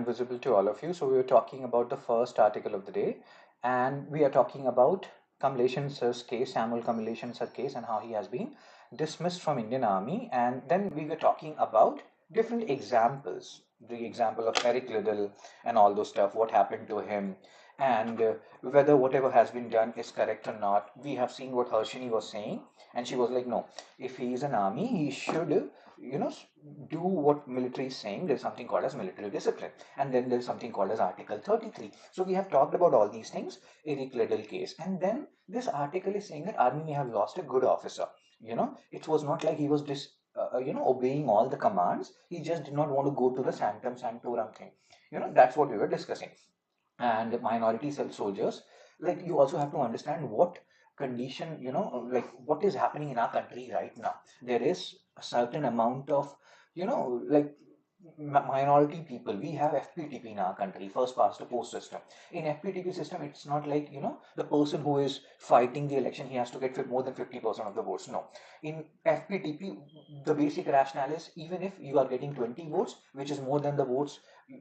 visible to all of you. So we were talking about the first article of the day, and we are talking about Kamleshan Sir's case, Samuel Kamleshan Sir's case, and how he has been dismissed from Indian Army. And then we were talking about different examples, the example of Eric Liddell and all those stuff, what happened to him, and whether whatever has been done is correct or not. We have seen what Harshini was saying, and she was like, no, if he is an army, he should do what military is saying. There's something called as military discipline, and then there's something called as Article 33. So we have talked about all these things, Eric Liddell case, and then this article is saying that army may have lost a good officer. It was not like he was just obeying all the commands. He just did not want to go to the sanctum sanctorum thing. That's what we were discussing. And minority soldiers, like, you also have to understand what condition, like what is happening in our country right now. There is a certain amount of, like, minority people. We have FPTP in our country, first past the post system. In FPTP system, it's not like, the person who is fighting the election, he has to get more than 50% of the votes. No. In FPTP, the basic rationale is, even if you are getting 20 votes, which is more than the votes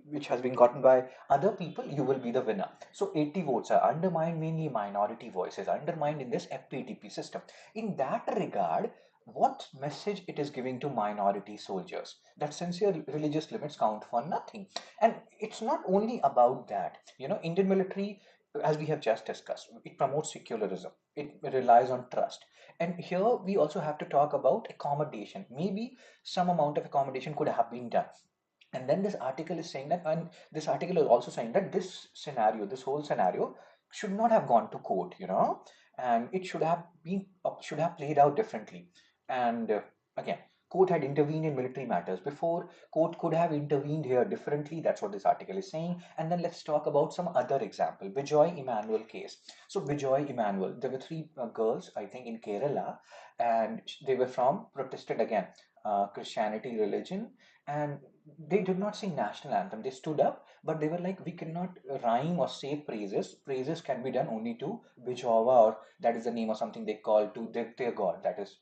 which has been gotten by other people, you will be the winner. So 80 votes are undermined, mainly minority voices undermined in this FPTP system. In that regard, what message it is giving to minority soldiers? That sincere religious limits count for nothing. And it's not only about that. Indian military, as we have just discussed, it promotes secularism. It relies on trust. And here we also have to talk about accommodation. Maybe some amount of accommodation could have been done. And then this article is saying that, and this article is also saying that this whole scenario should not have gone to court, and it should have played out differently. And again, court had intervened in military matters before. Court could have intervened here differently. That's what this article is saying. And then let's talk about some other example. Bijoy Emmanuel case. So Bijoy Emmanuel, there were three girls, I think, in Kerala, and they were from protested again Christianity religion, and they did not sing national anthem. They stood up, but they were like, we cannot rhyme or say praises. Praises can be done only to Bijova, or that is the name of something they call to their god, that is,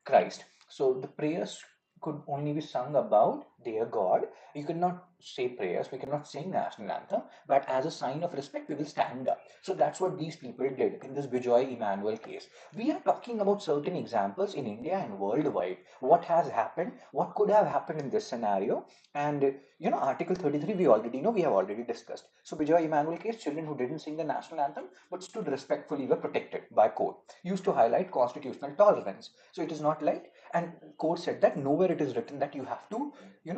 Christ. So the prayers could only be sung about their god. You cannot say prayers, we cannot sing national anthem, but as a sign of respect, we will stand up. So that's what these people did in this Bijoy Emmanuel case. We are talking about certain examples in India and worldwide. What has happened, what could have happened in this scenario. And Article 33, we already know, we have already discussed. So Bijoy Emmanuel case, children who didn't sing the national anthem but stood respectfully were protected by court, used to highlight constitutional tolerance. So it is not like, and court said that nowhere it is written that you have to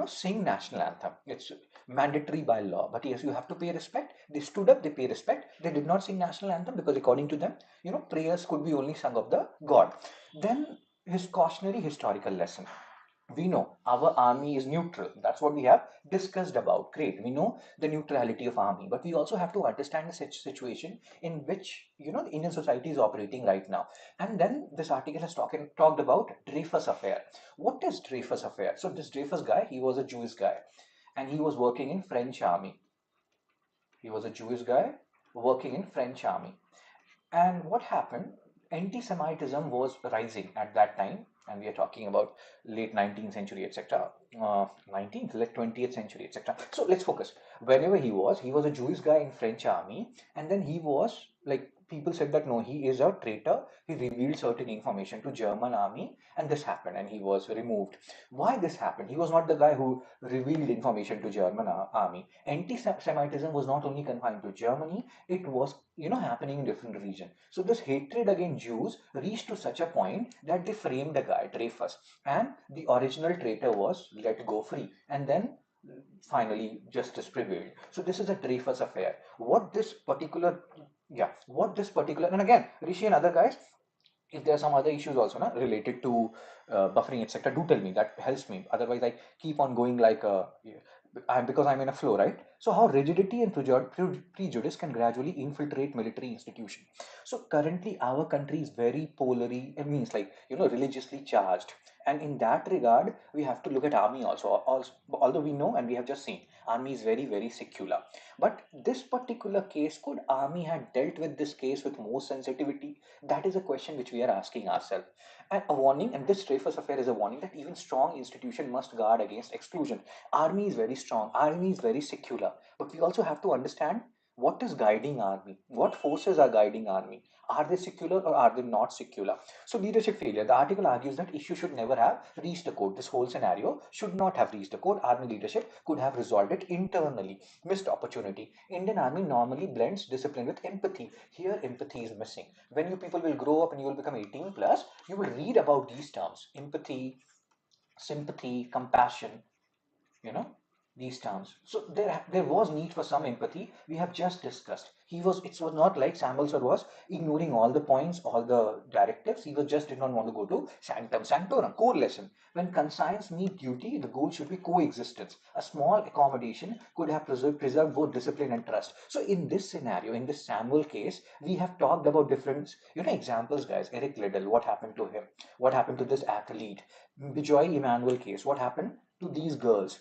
sing national anthem. It's mandatory by law, but yes, you have to pay respect. They stood up, they pay respect. They did not sing national anthem because according to them, prayers could be only sung of the god. Then his cautionary historical lesson. We know our army is neutral. That's what we have discussed about. Great. We know the neutrality of army, but we also have to understand the situation in which the Indian society is operating right now. And then this article has talked about Dreyfus affair. What is Dreyfus affair? So this Dreyfus guy, he was a Jewish guy, and he was working in French army. He was a Jewish guy working in French army. And what happened? Anti-Semitism was rising at that time, and we are talking about late 19th century, etc. 19th, late 20th century, etc. So let's focus. Whenever he was a Jewish guy in French army, and then he was like, people said that no, he is a traitor. He revealed certain information to German army, and this happened, and he was removed. Why this happened? He was not the guy who revealed information to German army. Anti-Semitism was not only confined to Germany; it was happening in different regions. So this hatred against Jews reached to such a point that they framed the guy Dreyfus, and the original traitor was let go free, and then finally justice prevailed. So this is a Dreyfus affair. What this particular and again, Rishi and other guys, if there are some other issues also related to buffering, etc., do tell me. That helps me. Otherwise, I keep on going like because I'm in a flow, right? So how rigidity and prejudice can gradually infiltrate military institution. So currently our country is very polarly, it means like religiously charged. And in that regard, we have to look at army also. Although we know and we have just seen, army is very, very secular. But this particular case, could army had dealt with this case with more sensitivity? That is a question which we are asking ourselves. And a warning, and this Dreyfus affair is a warning that even strong institution must guard against exclusion. Army is very strong, army is very secular, but we also have to understand what is guiding army, what forces are guiding army. Are they secular or are they not secular? So leadership failure. The article argues that issue should never have reached the court. This whole scenario should not have reached the court. Army leadership could have resolved it internally. Missed opportunity. Indian army normally blends discipline with empathy. Here empathy is missing. When you people will grow up and you will become 18 plus, you will read about these terms: empathy, sympathy, compassion, you know, these terms. So there was need for some empathy. We have just discussed, it was not like Samuel sir was ignoring all the points, all the directives. He was just did not want to go to sanctum sanctorum, core lesson. When conscience meet duty, the goal should be coexistence. A small accommodation could have preserved both discipline and trust. So in this scenario, in this Samuel case, we have talked about different, examples, guys. Eric Liddell, what happened to him? What happened to this athlete? Bijoy Emmanuel case, what happened to these girls,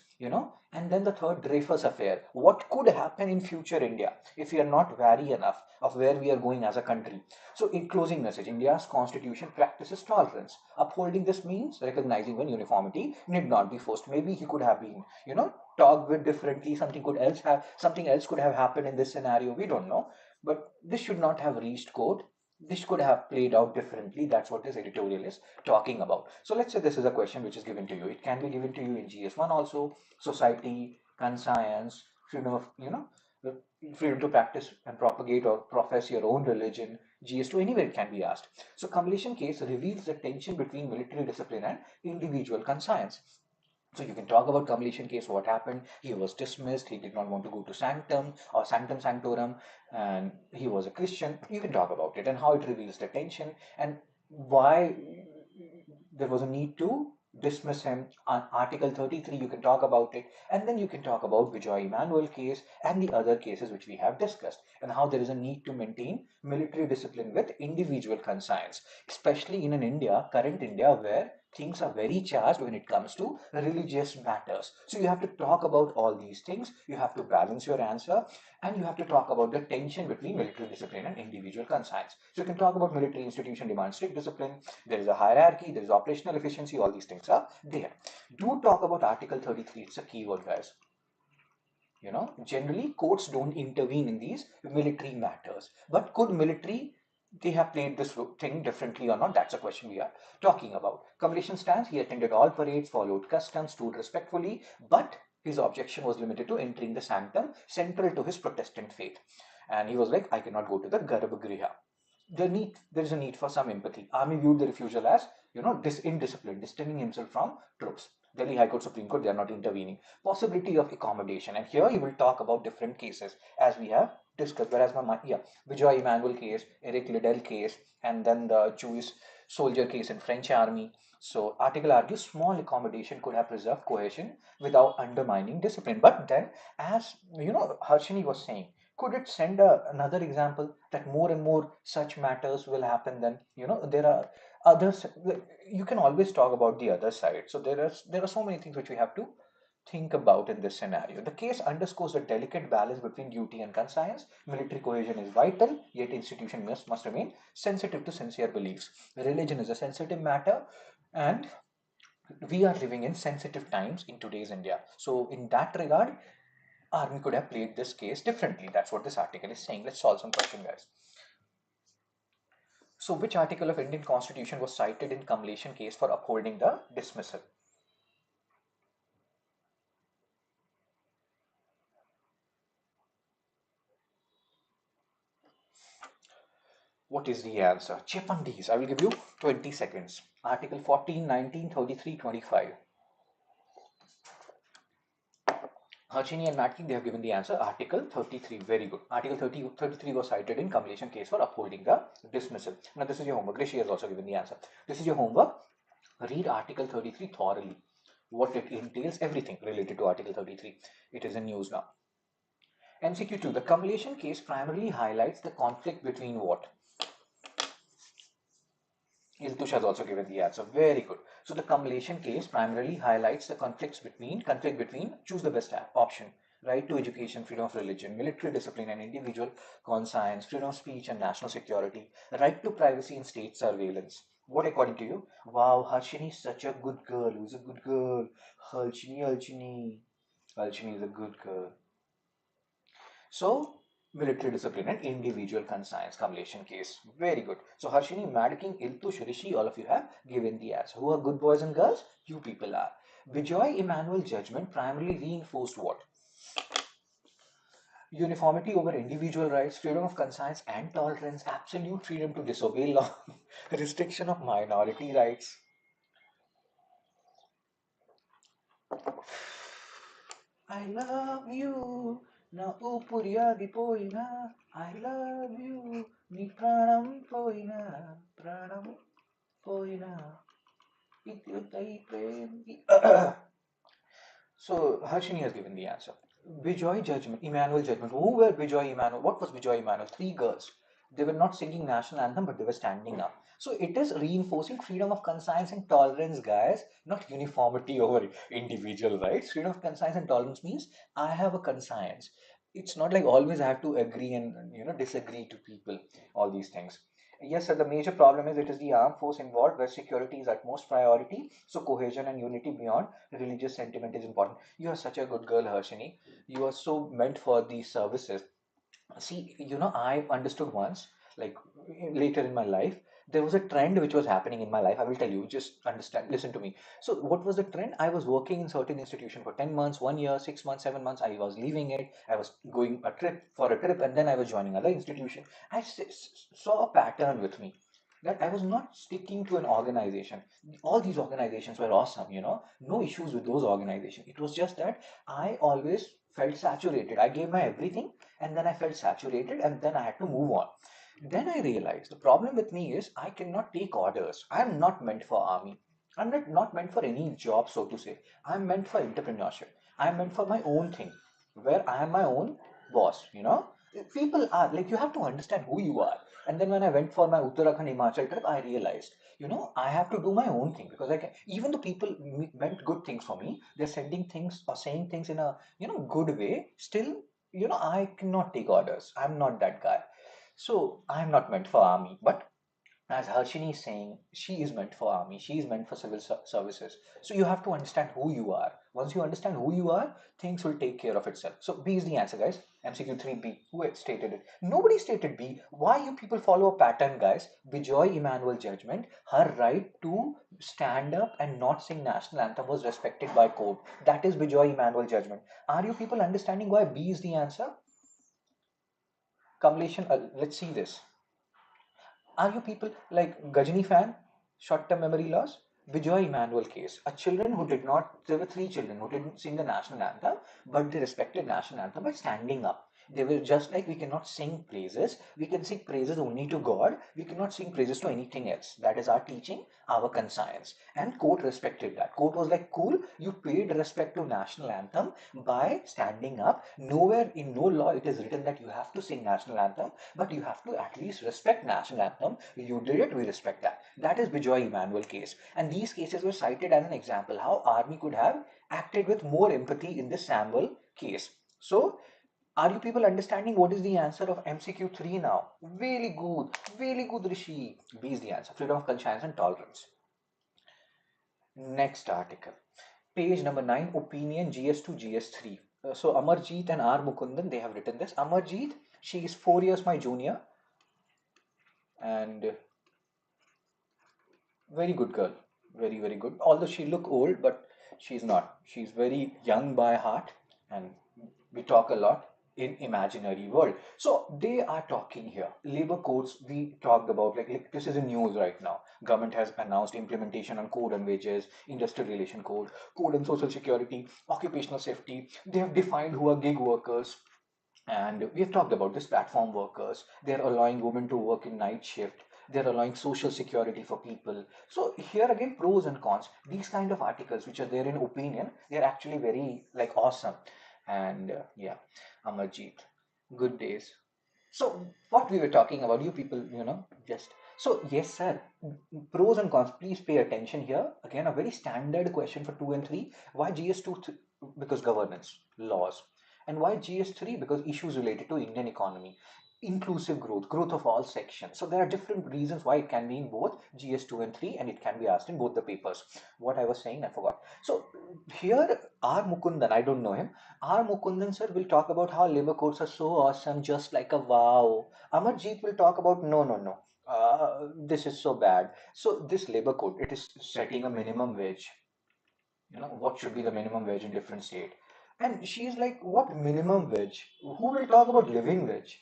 and then the third, Dreyfus affair. What could happen in future India if we are not wary enough of where we are going as a country? So in closing message, India's constitution practices tolerance. Upholding this means recognizing when uniformity need not be forced. Maybe he could have been, talked with differently. Something else could have happened in this scenario. We don't know. But this should not have reached court. This could have played out differently. That's what this editorial is talking about. So let's say this is a question which is given to you. It can be given to you in GS1 also. Society, conscience, freedom of, freedom to practice and propagate or profess your own religion. GS2, anywhere it can be asked. So completion case reveals the tension between military discipline and individual conscience. So you can talk about completion case, what happened. He was dismissed. He did not want to go to sanctum or sanctum sanctorum, and he was a Christian. You can talk about it and how it reveals the tension and why there was a need to dismiss him. On Article 33, you can talk about it, and then you can talk about Vijay Emmanuel case and the other cases which we have discussed, and how there is a need to maintain military discipline with individual conscience, especially in an India, current India, where things are very charged when it comes to religious matters. So you have to talk about all these things. You have to balance your answer, and you have to talk about the tension between military discipline and individual conscience. So you can talk about military institution demand strict discipline. There is a hierarchy, there is operational efficiency, all these things are there. Do talk about Article 33. It's a keyword, guys. Generally courts don't intervene in these military matters, but could military, they have played this thing differently or not? That's a question we are talking about. Completion stands: he attended all parades, followed customs, stood respectfully, but his objection was limited to entering the sanctum central to his Protestant faith. And he was like, I cannot go to the Garbhagriha. There is a need for some empathy. Army viewed the refusal as, indiscipline, distancing himself from troops. Delhi High Court, Supreme Court, they are not intervening. Possibility of accommodation, and here he will talk about different cases as we have discussed. Whereas Vijay Emmanuel case, Eric Liddell case, and then the Jewish soldier case in French army. So article argues small accommodation could have preserved cohesion without undermining discipline. But then, as Harshini was saying, could it send another example that more and more such matters will happen? Then there are others. You can always talk about the other side. So there are so many things which we have to think about in this scenario. The case underscores the delicate balance between duty and conscience. Military cohesion is vital, yet institution must remain sensitive to sincere beliefs. Religion is a sensitive matter, and we are living in sensitive times in today's India. So in that regard, army could have played this case differently. That's what this article is saying. Let's solve some question, guys. So which article of Indian Constitution was cited in completion case for upholding the dismissal? What is the answer? Chip on these. I will give you 20 seconds. Article 14, 19, 33, 25. Harshini and Matki, they have given the answer. Article 33. Very good. Article 33 was cited in completion case for upholding the dismissal. Now this is your homework. Rishi has also given the answer. This is your homework. Read Article 33 thoroughly. What it entails, everything related to Article 33. It is in news now. MCQ 2. The completion case primarily highlights the conflict between what? Iltush has also given the answer. Very good. So the cumulation case primarily highlights the conflict between choose the best option. Right to education, freedom of religion, military discipline and individual conscience, freedom of speech and national security, right to privacy and state surveillance. What according to you? Wow, Harshini is such a good girl. Who's a good girl? Harshini. Harshini is a good girl. So, military discipline and individual conscience cumulation case. Very good. So, Harshini, Mad King, Iltush, Rishi, all of you have given the answer. Who are good boys and girls? You people are. Bijoy Emmanuel judgment primarily reinforced what? Uniformity over individual rights, freedom of conscience and tolerance, absolute freedom to disobey law, restriction of minority rights. I love you. నా ఊపిరియాగిపోయినా I love you. నీ ప్రాణం పోయినా ప్రాణం పోయినా విద్యుత్ So Harshini has given the answer. Bijoy judgment, Emmanuel judgment. Who were Bijoy Emmanuel? What was Bijoy Emmanuel? Three girls. They were not singing national anthem, but they were standing up. So it is reinforcing freedom of conscience and tolerance, guys, not uniformity over individual rights. Freedom of conscience and tolerance means I have a conscience. It's not like always I have to agree and disagree to people. All these things. Yes, sir, the major problem is it is the armed force involved where security is utmost priority. So cohesion and unity beyond religious sentiment is important. You are such a good girl, Harshini. You are so meant for these services. See, I understood once, like later in my life, there was a trend which was happening in my life. I will tell you, just understand, listen to me. So, what was the trend? I was working in certain institution for 10 months, 1 year, 6 months, 7 months. I was leaving it. I was going for a trip, and then I was joining other institution. I saw a pattern with me that I was not sticking to an organization. All these organizations were awesome, no issues with those organizations. It was just that I always felt saturated. I gave my everything and then I felt saturated and then I had to move on. Then I realized the problem with me is I cannot take orders. I am not meant for army. I'm not meant for any job, so to say. I'm meant for entrepreneurship. I'm meant for my own thing where I am my own boss. People are like, you have to understand who you are. And then when I went for my Uttarakhand Himachal trip, I realized, I have to do my own thing because I can, even though people meant good things for me, they're sending things or saying things in a, good way. Still, I cannot take orders. I'm not that guy. So I'm not meant for army. But as Harshini is saying, she is meant for army. She is meant for civil services. So you have to understand who you are. Once you understand who you are, things will take care of itself. So B is the answer, guys. MCQ 3B. Who had stated it? Nobody stated B. Why you people follow a pattern, guys? Bijoy Emmanuel judgment. Her right to stand up and not sing national anthem was respected by court. That is Bijoy Emmanuel judgment. Are you people understanding why B is the answer? Kamleshan, let's see this. Are you people like Gajini fan? Short-term memory loss? Bijoy Emmanuel case. There were three children who didn't sing the national anthem, but they respected national anthem by standing up. They were just like we cannot sing praises. We can sing praises only to God. We cannot sing praises to anything else. That is our teaching, our conscience. And court respected that. Court was like, cool, you paid respect to national anthem by standing up. Nowhere in no law it is written that you have to sing national anthem, but you have to at least respect national anthem. You did it, we respect that. That is Bijoy Emmanuel case. And these cases were cited as an example how army could have acted with more empathy in this Samuel case. So are you people understanding what is the answer of MCQ 3 now? Really good, Rishi. B is the answer. Freedom of conscience and tolerance. Next article. Page number 9, opinion GS2, GS3. So Amarjeet and R. Mukundan, they have written this. Amarjeet, she is 4 years my junior and very good girl. Very good. Although she look old, but she's not. She's very young by heart and we talk a lot in imaginary world. So they are talking here. Labor codes we talked about, like this is in news right now. Government has announced implementation on code on wages, industrial relation code, code on social security, occupational safety. They have defined who are gig workers. And we have talked about this platform workers. They're allowing women to work in night shift. They're allowing social security for people. So here again, pros and cons. These kind of articles, which are there in opinion, they're actually very like awesome. And yeah, Amarjeet, good days. So what we were talking about, you people, just So yes, sir. Pros and cons. Please pay attention here. Again, a very standard question for 2 and 3. Why GS2? Because governance, laws. And why GS3? Because issues related to Indian economy, inclusive growth, growth of all sections. So there are different reasons why it can be in both GS2 and 3, and it can be asked in both the papers. What I was saying, I forgot. So here, R. Mukundan, I don't know him. R. Mukundan sir will talk about how labor codes are so awesome, just like a wow. Amarjeet will talk about no. This is so bad. So this labor code, it is setting a minimum wage. What should be the minimum wage in different state? And she's like, what minimum wage? Who will talk about living wage?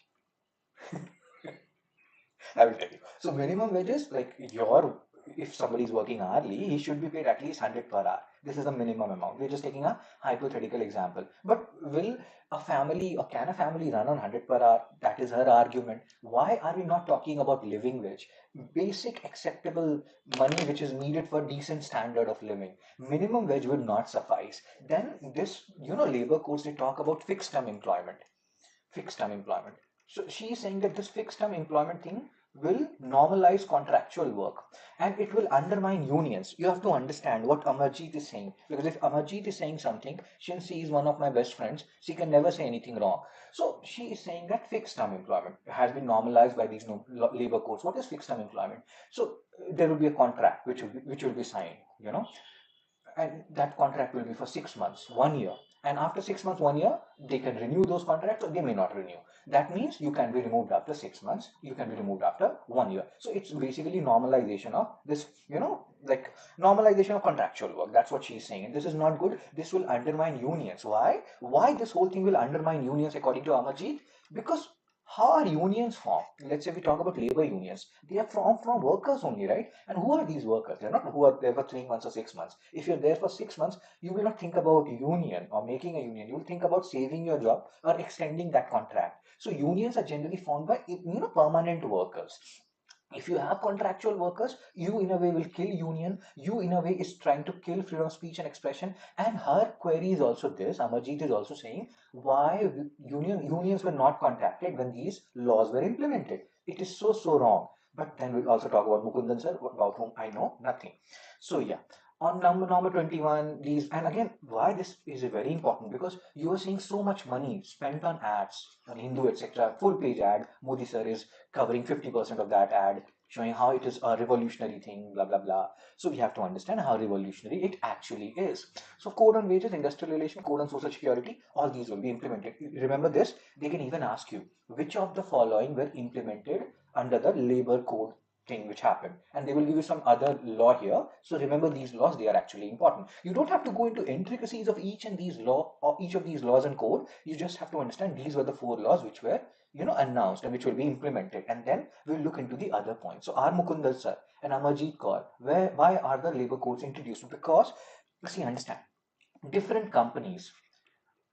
I will tell you. So minimum wage is like if somebody is working hourly, he should be paid at least 100 per hour. This is the minimum amount. We're just taking a hypothetical example. But will a family or can a family run on 100 per hour? That is her argument. Why are we not talking about living wage? Basic acceptable money which is needed for decent standard of living. Minimum wage would not suffice. Then this, labor codes, they talk about fixed term employment. Fixed term employment. So she is saying that this fixed term employment thing will normalize contractual work and it will undermine unions. You have to understand what Amarjeet is saying, because if Amarjeet is saying something, since she is one of my best friends, she can never say anything wrong. So she is saying that fixed term employment has been normalized by these labor codes. What is fixed term employment? So there will be a contract which will be signed, and that contract will be for 6 months, 1 year. And after 6 months, 1 year, they can renew those contracts or they may not renew. That means you can be removed after 6 months, you can be removed after 1 year. So it's basically normalization of this, like normalization of contractual work. That's what she's saying. And this is not good. This will undermine unions. Why? Why this whole thing will undermine unions according to Amarjeet? Because how are unions formed? Let's say we talk about labor unions. They are from workers only, right? And who are these workers? They're not who are there for 3 months or 6 months. If you're there for 6 months, you will not think about union or making a union. You will think about saving your job or extending that contract. So unions are generally formed by permanent workers. If you have contractual workers, you in a way will kill union. You in a way is trying to kill freedom of speech and expression. And her query is also this. Amarjeet is also saying why unions were not contacted when these laws were implemented. It is so wrong. But then we'll also talk about Mukundan sir, about whom I know nothing. So yeah, on number 21, these, and again, why this is very important, because you are seeing so much money spent on ads on Hindu, etc. Full page ad. Modi sir is covering 50% of that ad, showing how it is a revolutionary thing, blah blah blah. So we have to understand how revolutionary it actually is. So code on wages, industrial relation, code on social security, all these will be implemented. Remember this, they can even ask you which of the following were implemented under the labor code thing which happened, and they will give you some other law here. So remember these laws, they are actually important. You don't have to go into intricacies of each and these law or each of these laws and code. You just have to understand these were the 4 laws which were announced and which will be implemented, and then we'll look into the other points. So R. Mukundal sir and Amarjeet Kaur, why are the labor codes introduced? Because, see, understand, different companies,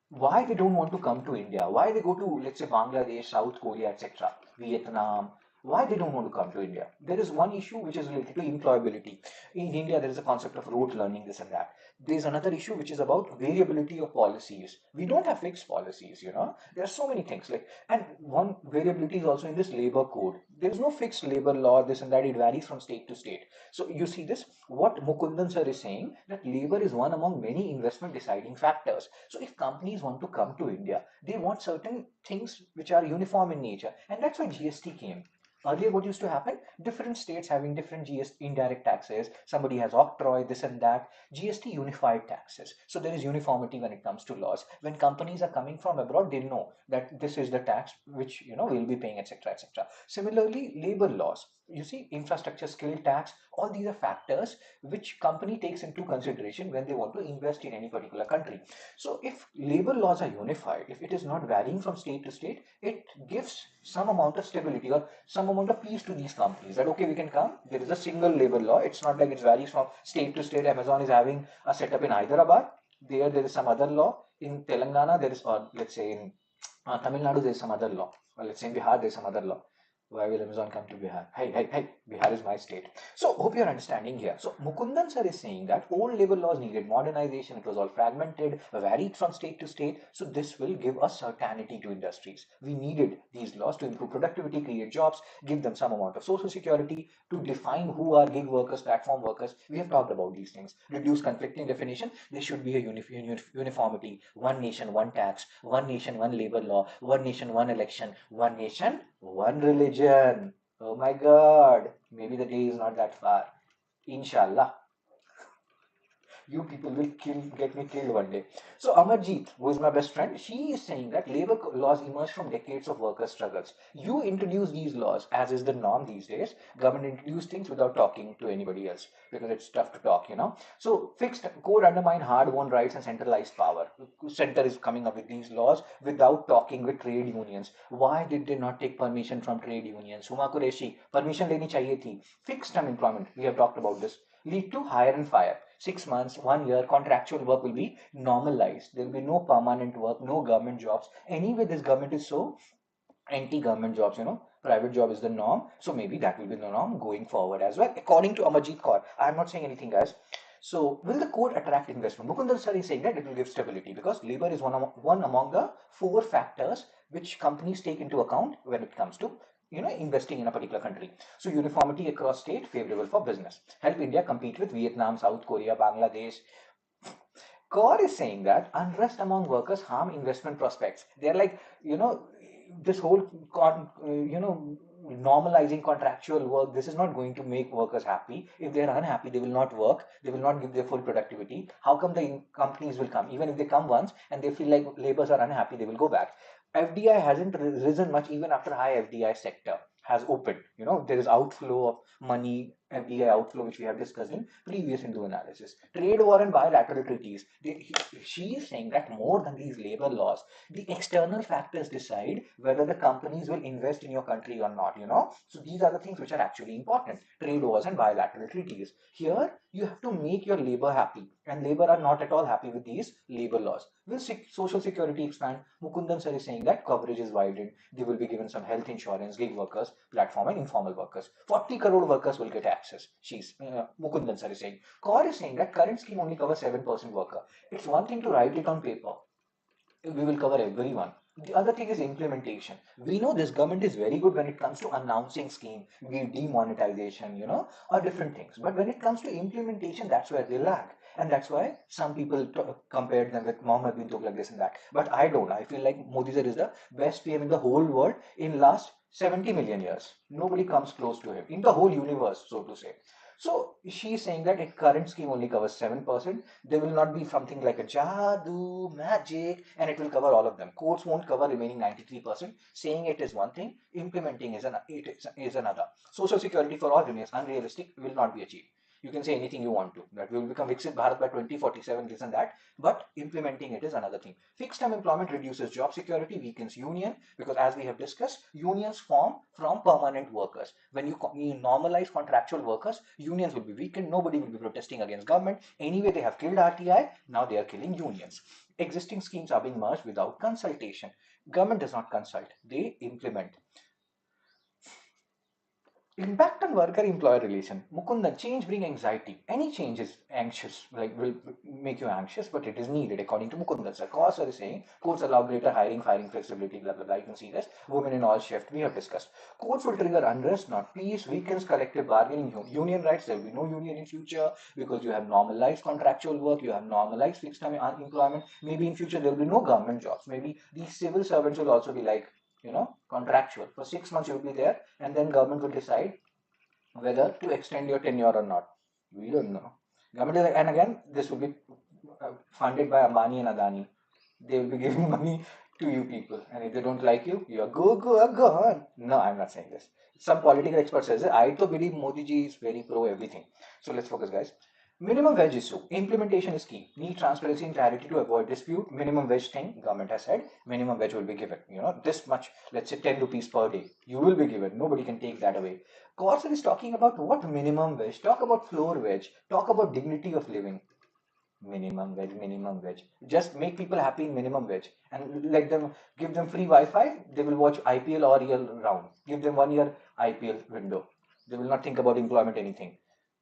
why they don't want to come to India, why they go to, let's say, Bangladesh, South Korea, etc., Vietnam, why they don't want to come to India. There is one issue which is related to employability. In India, there is a concept of rote learning, this and that. There's another issue which is about variability of policies. We don't have fixed policies, There are so many things like, and one variability is also in this labor code. There is no fixed labor law, this and that. It varies from state to state. So you see this, what Mukundan sir is saying, that labor is one among many investment deciding factors. So if companies want to come to India, they want certain things which are uniform in nature. And that's why GST came. Earlier, what used to happen? Different states having different GST indirect taxes. Somebody has octroi, this and that. GST unified taxes. So there is uniformity when it comes to laws. When companies are coming from abroad, they know that this is the tax which we'll be paying, etc., etc. Similarly, labor laws. You see, infrastructure skill tax. All these are factors which company takes into consideration when they want to invest in any particular country. So if labor laws are unified, if it is not varying from state to state, it gives some amount of stability or some amount of peace to these companies, that okay, we can come, there is a single labor law. It's not like it varies from state to state. Amazon is having a setup in Hyderabad, there is some other law. In Telangana there is, or let's say in Tamil Nadu there is some other law, or let's say in Bihar there is some other law. Why will Amazon come to Bihar? Hey, hey, hey, Bihar is my state. So, hope you're understanding here. So, Mukundan sir is saying that old labor laws needed modernization. It was all fragmented, varied from state to state. So, this will give us certainty to industries. We needed these laws to improve productivity, create jobs, give them some amount of social security, to define who are gig workers, platform workers. We have talked about these things. Reduce conflicting definition. There should be a uniformity. One nation, one tax. One nation, one labor law. One nation, one election. One nation, one religion. Oh my God. Maybe the day is not that far. Inshallah. You people will get me killed one day. So Amarjeet, who is my best friend, she is saying that labor laws emerged from decades of worker struggles. You introduce these laws, as is the norm these days. Government introduce things without talking to anybody else because it's tough to talk, you know. So fixed code undermine hard-won rights and centralized power. Center is coming up with these laws without talking with trade unions. Why did they not take permission from trade unions? Huma Qureshi, permission leni chahiye thi. Fixed term employment. We have talked about this. Lead to hire and fire. 6 months, 1 year, contractual work will be normalized. There will be no permanent work, no government jobs. Anyway, this government is so anti-government jobs, you know. Private job is the norm. So maybe that will be the norm going forward as well. According to Amarjeet Kaur, I am not saying anything, guys. So will the code attract investment? Mukundar sir is saying that it will give stability because labor is one among the four factors which companies take into account when it comes to investing in a particular country. So uniformity across state favorable for business. Help India compete with Vietnam, South Korea, Bangladesh. Kaur is saying that unrest among workers harm investment prospects. They're like, this whole normalizing contractual work, this is not going to make workers happy. If they're unhappy, they will not work, they will not give their full productivity. How come the companies will come? Even if they come once and they feel like laborers are unhappy, they will go back. FDI hasn't risen much even after high FDI sector has opened. There is outflow of money, FDI outflow, which we have discussed in previous Hindu analysis. Trade war and bilateral treaties. She is saying that more than these labor laws, the external factors decide whether the companies will invest in your country or not. So these are the things which are actually important. Trade wars and bilateral treaties. Here, you have to make your labor happy, and labor are not at all happy with these labor laws. Will social security expand? Mukundan sir is saying that coverage is widened. They will be given some health insurance, gig workers, platform and informal workers. 40 crore workers will get access. Mukundan sir is saying. Kaur is saying that current scheme only covers 7% worker. It's one thing to write it on paper. We will cover everyone. The other thing is implementation. We know this government is very good when it comes to announcing scheme, be it demonetization, or different things. But when it comes to implementation, that's where they lag. And that's why some people compared them with Mohammed bin Tughlaq, this and that. But I don't. I feel like Modi sir is the best PM in the whole world in last 70 million years. Nobody comes close to him in the whole universe, so to say. So she's saying that a current scheme only covers 7%. There will not be something like a jadoo, magic, and it will cover all of them. Courts won't cover remaining 93%. Saying it is one thing, implementing is another. Social security for all remains unrealistic, will not be achieved. You can say anything you want to, that we will become Viksit Bharat by 2047, this and that, but implementing it is another thing. Fixed term employment reduces job security, weakens union, because as we have discussed, unions form from permanent workers. When you normalize contractual workers, unions will be weakened, nobody will be protesting against government. Anyway, they have killed RTI, now they are killing unions. Existing schemes are being merged without consultation. Government does not consult, they implement. Impact on worker-employer relation. Mukunda, change bring anxiety. Any change is anxious, like will make you anxious, but it is needed according to Mukunda. Sir, Kaur sir is saying courts allow greater hiring, firing flexibility, blah blah blah. You can see this. Women in all shift. We have discussed. Courts will trigger unrest, not peace. Weakens collective bargaining, union rights. There will be no union in future because you have normalized contractual work. You have normalized fixed term employment. Maybe in future there will be no government jobs. Maybe these civil servants will also be like contractual. For 6 months you will be there, and then government will decide whether to extend your tenure or not. We don't know. Government is, and again, this will be funded by Ambani and Adani. They will be giving money to you people, and if they don't like you, you are gone. No, I'm not saying this. Some political expert says it. I to believe Modi ji is very pro everything. So let's focus, guys. Minimum wage issue. Implementation is key. Need transparency and clarity to avoid dispute. Minimum wage thing, government has said, minimum wage will be given. This much, let's say 10 rupees per day. You will be given. Nobody can take that away. Corson is talking about what minimum wage. Talk about floor wage. Talk about dignity of living. Minimum wage, minimum wage. Just make people happy in minimum wage and let them, give them free Wi-Fi. They will watch IPL all year round. Give them 1 year IPL window. They will not think about employment anything.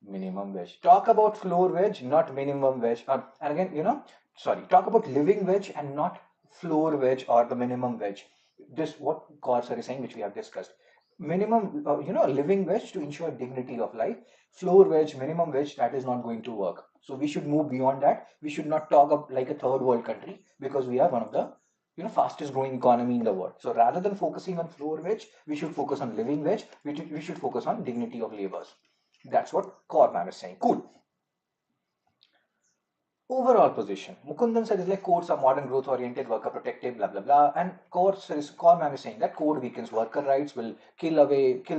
Minimum wage. Talk about floor wage, not minimum wage. And again, sorry, talk about living wage and not floor wage or the minimum wage. This what Kaur sir is saying, which we have discussed. Minimum, living wage to ensure dignity of life. Floor wage, minimum wage, that is not going to work. So we should move beyond that. We should not talk up like a third world country because we are one of the fastest growing economy in the world. So rather than focusing on floor wage, we should focus on living wage. We should focus on dignity of labors. That's what Core Man is saying. Cool. Overall position. Mukundan sir is like codes are modern, growth oriented, worker protective, blah blah blah. And core man is saying that code weakens worker rights, will kill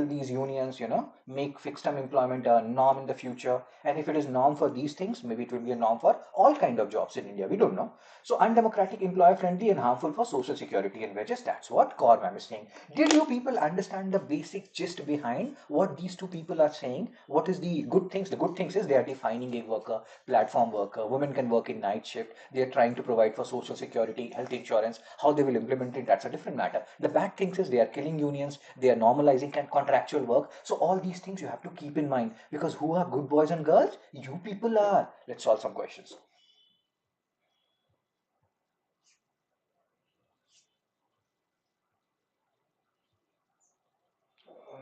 these unions, make fixed term employment a norm in the future. And if it is norm for these things, maybe it will be a norm for all kind of jobs in India. We don't know. So undemocratic, employer friendly, and harmful for social security and wages. That's what core man is saying. Did you people understand the basic gist behind what these two people are saying? What is the good things? The good things is they are defining gig worker, platform worker, women can work in night shift, they are trying to provide for social security, health insurance. How they will implement it, that's a different matter. The bad things is they are killing unions, they are normalizing contractual work. So all these things you have to keep in mind, because who are good boys and girls? You people are. Let's solve some questions.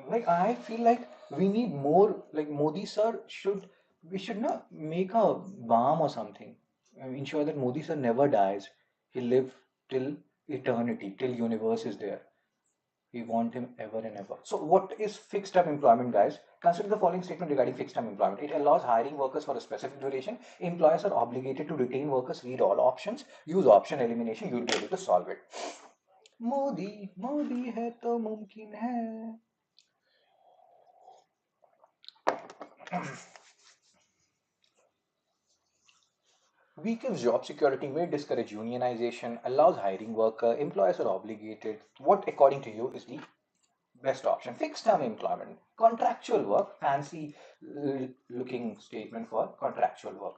Like, I feel like we need more, like Modi sir should, we should not make a balm or something. Ensure that Modi sir never dies. He live till eternity, till universe is there. We want him ever and ever. So what is fixed term employment, guys? Consider the following statement regarding fixed term employment. It allows hiring workers for a specific duration. Employers are obligated to retain workers. Read all options. Use option elimination. You'll be able to solve it. Modi Modi है तो मुमकिन है. Weakens job security, may discourage unionization, allows hiring worker, employers are obligated. What, according to you, is the best option? Fixed term employment, contractual work, fancy looking statement for contractual work.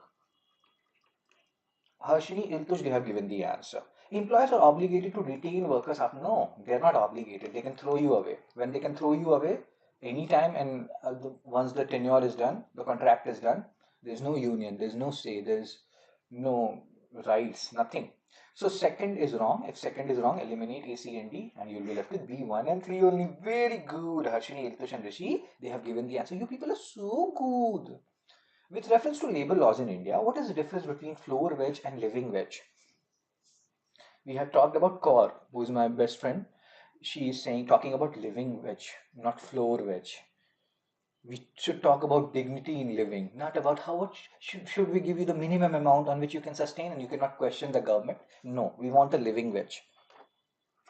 Harshini, Iltush, they have given the answer. Employers are obligated to retain workers up. No, they're not obligated. They can throw you away. When they can throw you away anytime, and once the tenure is done, the contract is done, there's no union, there's no say, there's no rights, nothing. So second is wrong. If second is wrong, eliminate A, C, and D, and you'll be left with B, 1 and 3 only. Very good. Harshini, Iltush, and Rishi, they have given the answer. You people are so good. With reference to labor laws in India, what is the difference between floor wage and living wage? We have talked about Kaur, who is my best friend. She is talking about living wage, not floor wage. We should talk about dignity in living, not about how much should we give you the minimum amount on which you can sustain and you cannot question the government. No, we want a living wage.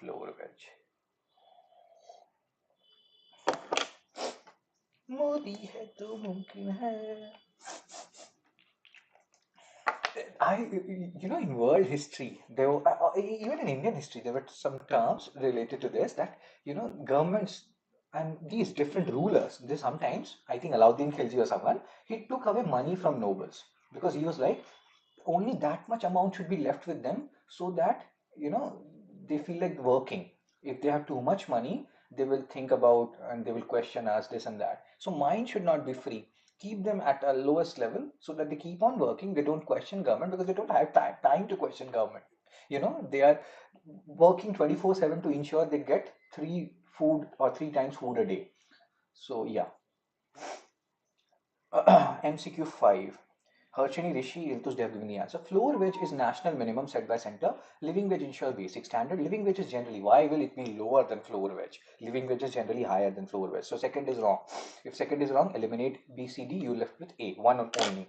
Floor wage. Modi है तो मुमकिन है. In world history, there were, even in Indian history, there were some terms related to this that, governments and these different rulers, they sometimes, I think Alauddin Khilji or someone, he took away money from nobles because he was like, only that much amount should be left with them so that, they feel like working. If they have too much money, they will think about and they will question us, this and that. So mine should not be free. Keep them at a lowest level so that they keep on working. They don't question government because they don't have time to question government. They are working 24/7 to ensure they get three food or three times food a day. So yeah. MCQ 5. Harshini, Rishi, Iltush, they have given the answer. Floor wage is national minimum set by center. Living wage ensures basic standard. Living wage is generally, why will it be lower than floor wage? Living wage is generally higher than floor wage. So second is wrong. If second is wrong, eliminate B, C, D. You left with A, one only.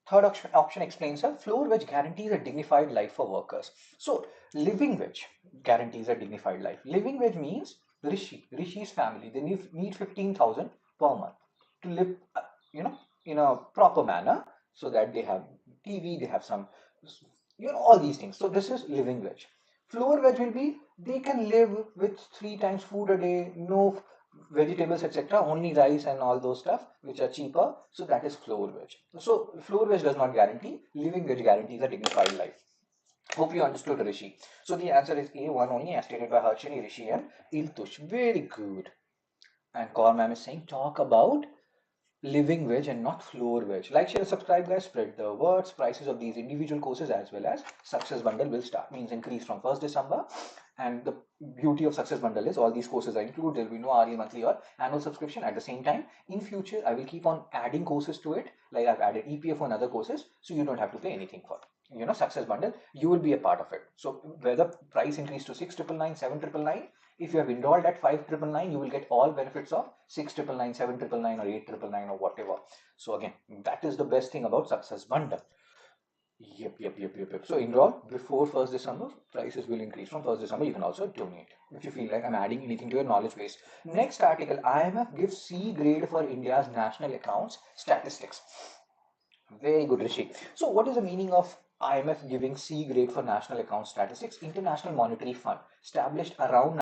Third option explains that floor wage guarantees a dignified life for workers. So living wage guarantees a dignified life. Living wage means Rishi's family, they need 15,000 per month to live, in a proper manner, so that they have TV, they have some, all these things. So this is living wage. Floor wage will be they can live with three times food a day, no vegetables, etc., only rice and all those stuff which are cheaper. So that is floor veg. So floor veg does not guarantee, living veg guarantees a dignified life. Hope you understood, Rishi. So the answer is A1 only, as stated by Harshini, Rishi, and Iltush. Very good. And Kaur ma'am is saying, talk about living veg and not floor veg. Like, share, subscribe, guys. Spread the words. Prices of these individual courses as well as success bundle will start. Means increase from 1st December. And the beauty of success bundle is all these courses are included. There will be no RE monthly or annual subscription. At the same time, in future, I will keep on adding courses to it. Like I've added EPF and other courses, so you don't have to pay anything for success bundle. You will be a part of it. So whether price increase to 6,999, 7,999, if you have enrolled at 5,999, you will get all benefits of 6,999, 7,999, or 8,999 or whatever. So again, that is the best thing about success bundle. Yep. So enroll before 1st December. Prices will increase from 1st December. You can also donate if you feel like I'm adding anything to your knowledge base. Next article, IMF gives C grade for India's national accounts statistics. Very good, Rishi. So what is the meaning of IMF giving C grade for national account statistics? International Monetary Fund, established around